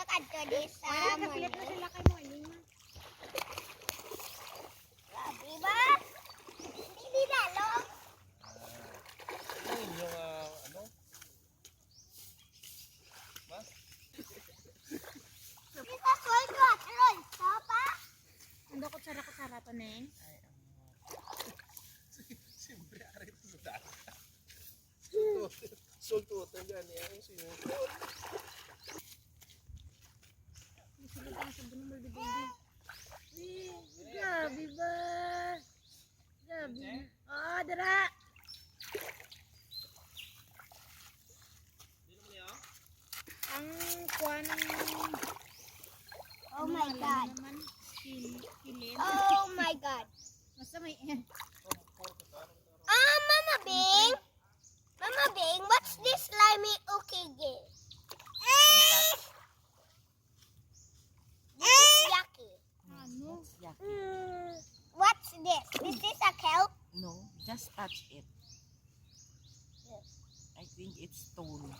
kadto di sa Kapilit na sila kay mo. Ini ma. Grabe ba? Hindi lalo. Ano yung ano? Ba? Kita soy ko atroy. Papa? Ando ko tsara to, Neng. Ay, siyempre, ari ito sa data. Sultutan dyan eh. Ang sinutut. Sila ka sa bunong baby baby. Grabe ba? Grabe. Oh, dara. Ang kuha ng Oh my God. naman, kilin. Oh my God. Basta may Mama Bing. Mama Bing, what's this slimy ukigi? This is yucky. ano? What's this? This is a kelp. No, just touch it. I think it's stone.